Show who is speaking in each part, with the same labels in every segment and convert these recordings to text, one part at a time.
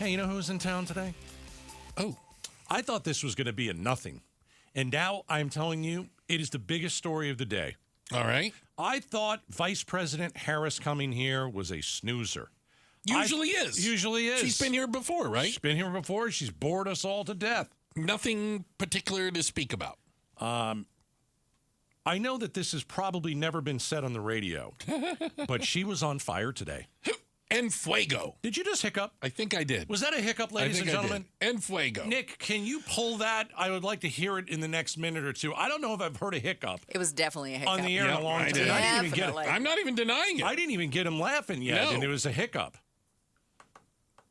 Speaker 1: Hey, you know who's in town today?
Speaker 2: Oh.
Speaker 1: I thought this was going to be a nothing. And now I'm telling you, it is the biggest story of the day.
Speaker 2: All right.
Speaker 1: I thought Vice President Harris coming here was a snoozer.
Speaker 2: Usually is.
Speaker 1: Usually is.
Speaker 2: She's been here before, right?
Speaker 1: She's been here before. She's bored us all to death.
Speaker 2: Nothing particular to speak about.
Speaker 1: I know that this has probably never been said on the radio, but she was on fire today.
Speaker 2: En fuego.
Speaker 1: Did you just hiccup?
Speaker 2: I think I did.
Speaker 1: Was that a hiccup, ladies and gentlemen?
Speaker 2: En fuego.
Speaker 1: Nick, can you pull that? I would like to hear it in the next minute or two. I don't know if I've heard a hiccup.
Speaker 3: It was definitely a hiccup.
Speaker 1: On the air in a long time.
Speaker 3: Definitely.
Speaker 2: I'm not even denying it.
Speaker 1: I didn't even get him laughing yet,
Speaker 2: No.
Speaker 1: and it was a hiccup.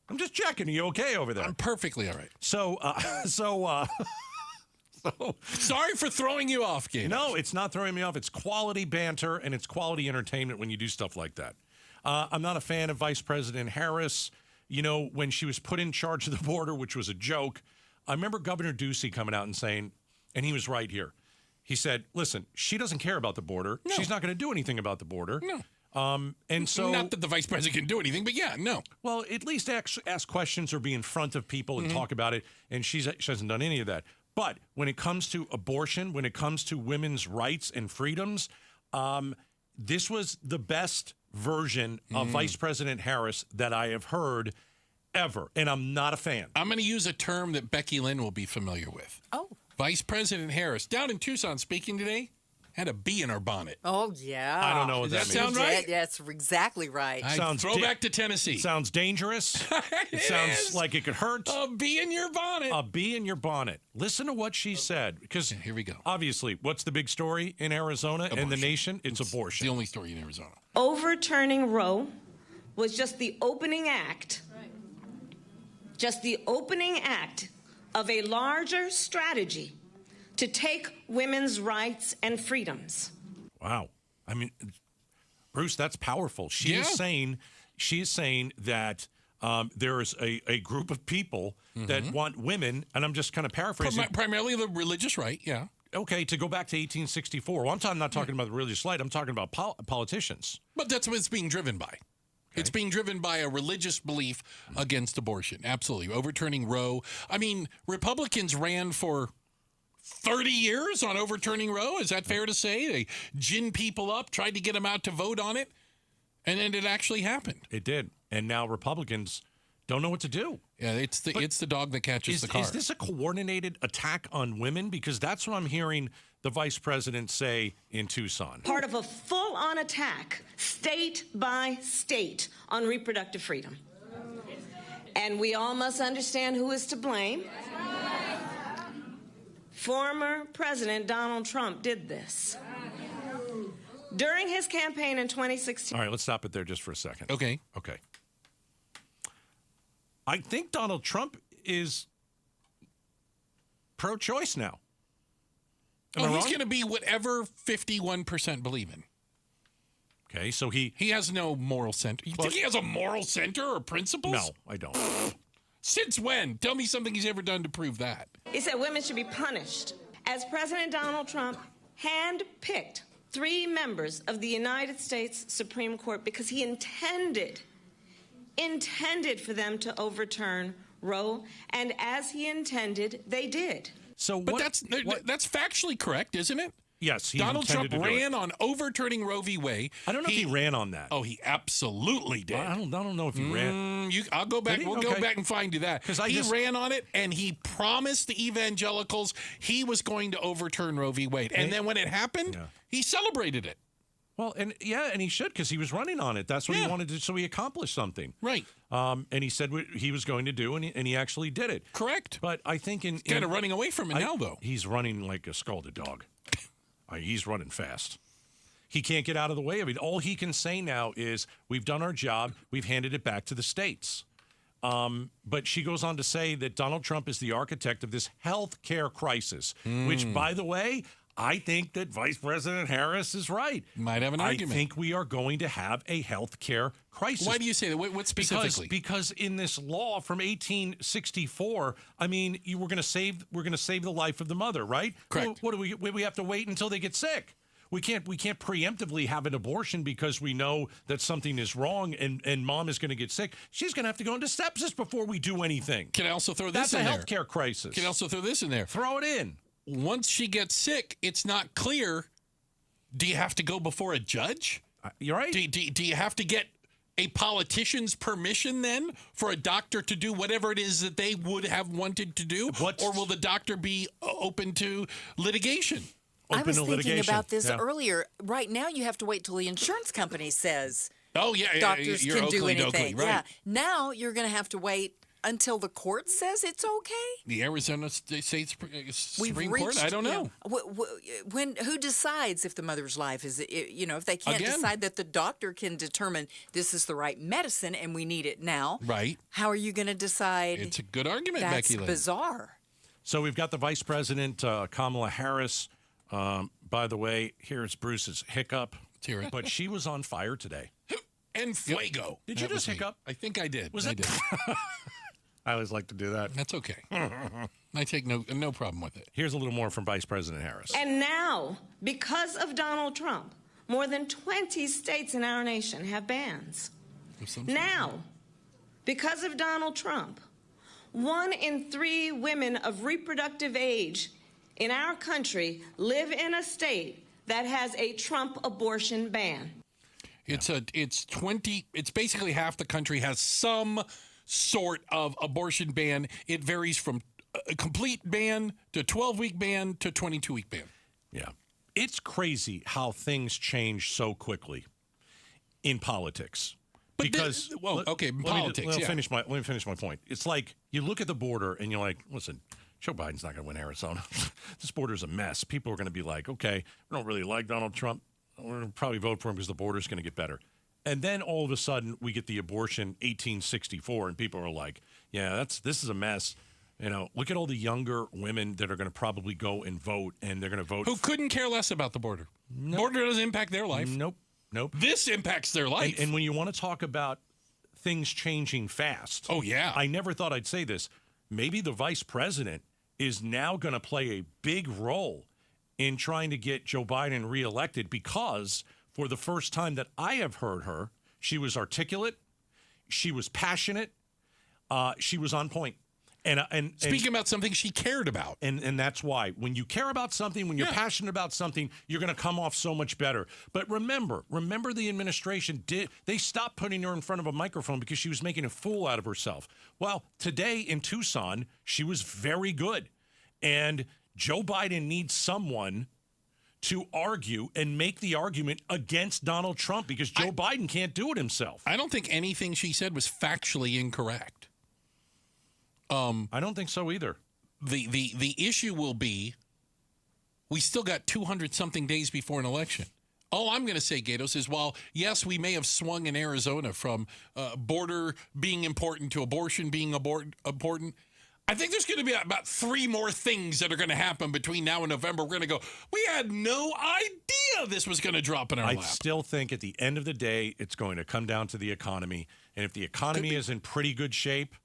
Speaker 1: I'm just checking. Are you okay over there?
Speaker 2: I'm perfectly all right.
Speaker 1: So,
Speaker 2: Sorry for throwing you off, Gaydos.
Speaker 1: No, it's not throwing me off. It's quality banter and it's quality entertainment when you do stuff like that. I'm not a fan of Vice President Harris. You know, when she was put in charge of the border, which was a joke, I remember Governor Ducey coming out and saying, and he was right here. He said, listen, she doesn't care about the border. No. She's not going to do anything about the border.
Speaker 2: No.
Speaker 1: And so,
Speaker 2: not that the vice president can do anything, but yeah, no.
Speaker 1: Well, at least ask questions or be in front of people and talk about it. And she hasn't done any of that. But when it comes to abortion, when it comes to women's rights and freedoms, this was the best version of Vice President Harris that I have heard ever. And I'm not a fan.
Speaker 2: I'm going to use a term that Becky Lynn will be familiar with.
Speaker 3: Oh.
Speaker 2: Vice President Harris, down in Tucson speaking today, had a bee in her bonnet.
Speaker 3: Oh, yeah.
Speaker 1: I don't know what
Speaker 2: Does
Speaker 1: that
Speaker 2: that
Speaker 1: means.
Speaker 2: sound right?
Speaker 3: Yeah, that's exactly right.
Speaker 2: Throwback to Tennessee.
Speaker 1: Sounds dangerous. It sounds like it could hurt.
Speaker 2: A bee in your bonnet.
Speaker 1: A bee in your bonnet. Listen to what she said. Because
Speaker 2: here we go.
Speaker 1: Obviously, what's the big story in Arizona and the nation? It's abortion.
Speaker 2: The only story in Arizona.
Speaker 4: Overturning Roe was just the opening act. Right. Just the opening act of a larger strategy to take women's rights and freedoms.
Speaker 1: Wow. I mean, Bruce, that's powerful. She is saying that there is a group of people that want women, and I'm just kind of paraphrasing.
Speaker 2: Primarily the religious right, yeah.
Speaker 1: Okay, to go back to 1864. Well, I'm not talking about the religious right. I'm talking about politicians.
Speaker 2: But that's what it's being driven by. Okay. It's being driven by a religious belief against abortion. Absolutely. Overturning Roe. I mean, Republicans ran for 30 years on overturning Roe. Is that fair to say? They ginned people up, tried to get them out to vote on it, and then it actually happened.
Speaker 1: It did. And now Republicans don't know what to do.
Speaker 2: Yeah, it's the dog that catches the car.
Speaker 1: Is this a coordinated attack on women? Because that's what I'm hearing the vice president say in Tucson.
Speaker 4: Part of a full-on attack, state by state, on reproductive freedom. And we all must understand who is to blame. Former President Donald Trump did this. During his campaign in 2016.
Speaker 1: All right, let's stop it there just for a second.
Speaker 2: Okay.
Speaker 1: I think Donald Trump is pro-choice now.
Speaker 2: He's going to be whatever 51% believe in.
Speaker 1: Okay, so he
Speaker 2: has no moral center. You think he has a moral center or principles?
Speaker 1: No, I don't.
Speaker 2: Since when? Tell me something he's ever done to prove that.
Speaker 4: He said women should be punished. As President Donald Trump handpicked 3 members of the United States Supreme Court because he intended for them to overturn Roe, and as he intended, they did.
Speaker 2: But that's factually correct, isn't it?
Speaker 1: Yes,
Speaker 2: Donald Trump ran on overturning Roe v. Wade.
Speaker 1: I don't know if he ran on that.
Speaker 2: Oh, he absolutely did.
Speaker 1: Well, I don't know if he ran.
Speaker 2: I'll go back. We'll go back and find you that. He ran on it, and he promised the evangelicals he was going to overturn Roe v. Wade. And then when it happened, he celebrated it.
Speaker 1: Well, and he should, because he was running on it. That's what he wanted to do, so he accomplished something.
Speaker 2: Right.
Speaker 1: And he said what he was going to do, and he actually did it.
Speaker 2: Correct.
Speaker 1: But I think
Speaker 2: he's kind of running away from it now, though.
Speaker 1: He's running like a scalded dog. He's running fast. He can't get out of the way of it. All he can say now is, we've done our job. We've handed it back to the states. But she goes on to say that Donald Trump is the architect of this health care crisis, which, by the way, I think that Vice President Harris is right.
Speaker 2: Might have an argument.
Speaker 1: I think we are going to have a health care crisis.
Speaker 2: Why do you say that? What specifically?
Speaker 1: Because in this law from 1864, I mean, we're going to save the life of the mother, right?
Speaker 2: Correct.
Speaker 1: What do we have to wait until they get sick? We can't preemptively have an abortion because we know that something is wrong and mom is going to get sick. She's going to have to go into sepsis before we do anything.
Speaker 2: Can I also throw this in there?
Speaker 1: That's a healthcare crisis.
Speaker 2: Can I also throw this in there?
Speaker 1: Throw it in.
Speaker 2: Once she gets sick, it's not clear. Do you have to go before a judge?
Speaker 1: You're right.
Speaker 2: Do you have to get a politician's permission then for a doctor to do whatever it is that they would have wanted to do? Or will the doctor be open to litigation?
Speaker 3: I was thinking about this earlier. Right now, you have to wait till the insurance company says doctors can do anything.
Speaker 2: Right.
Speaker 3: Yeah. Now you're going to have to wait until the court says it's okay.
Speaker 2: The Arizona State Supreme Court. I don't know.
Speaker 3: Who decides if the mother's life is? If they can't decide that the doctor can determine this is the right medicine and we need it now.
Speaker 2: Right.
Speaker 3: How are you going to decide?
Speaker 2: It's a good argument,
Speaker 3: That's
Speaker 2: Becky Lynn.
Speaker 3: bizarre.
Speaker 1: So we've got the Vice President Kamala Harris. By the way, here's Bruce's hiccup.
Speaker 2: Let's hear it.
Speaker 1: But she was on fire today.
Speaker 2: And fuego.
Speaker 1: Did you just hiccup?
Speaker 2: I think I did.
Speaker 1: Was it? I always like to do that.
Speaker 2: That's okay. I take no problem with it.
Speaker 1: Here's a little more from Vice President Harris.
Speaker 4: And now, because of Donald Trump, more than 20 states in our nation have bans. Now, because of Donald Trump, 1 in 3 women of reproductive age in our country live in a state that has a Trump abortion ban.
Speaker 2: It's basically half the country has some sort of abortion ban. It varies from a complete ban to 12-week ban to 22-week ban.
Speaker 1: Yeah. It's crazy how things change so quickly in politics. Because
Speaker 2: politics.
Speaker 1: Let me finish my point. It's like you look at the border and you're like, listen, Joe Biden's not going to win Arizona. This border's a mess. People are going to be like, okay, we don't really like Donald Trump. We're going to probably vote for him because the border's going to get better. And then all of a sudden we get the abortion 1864 and people are like, yeah, this is a mess. Look at all the younger women that are going to probably go and vote, and they're going to vote.
Speaker 2: Who couldn't care less about the border. Nope. Border doesn't impact their life.
Speaker 1: Nope.
Speaker 2: This impacts their life.
Speaker 1: And when you want to talk about things changing fast.
Speaker 2: Oh, yeah.
Speaker 1: I never thought I'd say this. Maybe the vice president is now going to play a big role in trying to get Joe Biden reelected because for the first time that I have heard her, she was articulate, she was passionate, she was on point. And
Speaker 2: speaking about something she cared about.
Speaker 1: And that's why. When you care about something, when you're passionate about something, you're going to come off so much better. But remember the administration they stopped putting her in front of a microphone because she was making a fool out of herself. Well, today in Tucson, she was very good. And Joe Biden needs someone to argue and make the argument against Donald Trump because Joe Biden can't do it himself.
Speaker 2: I don't think anything she said was factually incorrect.
Speaker 1: I don't think so either.
Speaker 2: The issue will be we still got 200-something days before an election. All I'm going to say, Gaydos, is while, yes, we may have swung in Arizona from border being important to abortion being important, I think there's going to be about 3 more things that are going to happen between now and November. We're going to go, we had no idea this was going to drop in our lap.
Speaker 1: I still think at the end of the day, it's going to come down to the economy. And if the economy is in pretty good shape,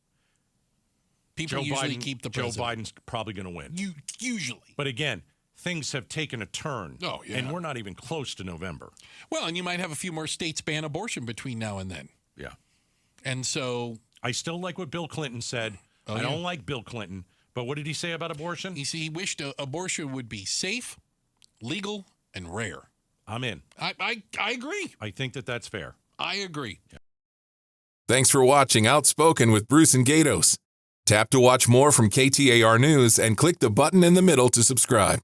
Speaker 2: people usually keep the president.
Speaker 1: Joe Biden's probably going to win.
Speaker 2: Usually.
Speaker 1: But again, things have taken a turn.
Speaker 2: Oh, yeah.
Speaker 1: And we're not even close to November.
Speaker 2: Well, and you might have a few more states ban abortion between now and then.
Speaker 1: Yeah.
Speaker 2: And so
Speaker 1: I still like what Bill Clinton said. I don't like Bill Clinton. But what did he say about abortion?
Speaker 2: He wished abortion would be safe, legal, and rare.
Speaker 1: I'm in.
Speaker 2: I agree.
Speaker 1: I think that's fair.
Speaker 2: I agree.
Speaker 1: Yeah.
Speaker 5: Thanks for watching Outspoken with Bruce and Gaydos. Tap to watch more from KTAR News and click the button in the middle to subscribe.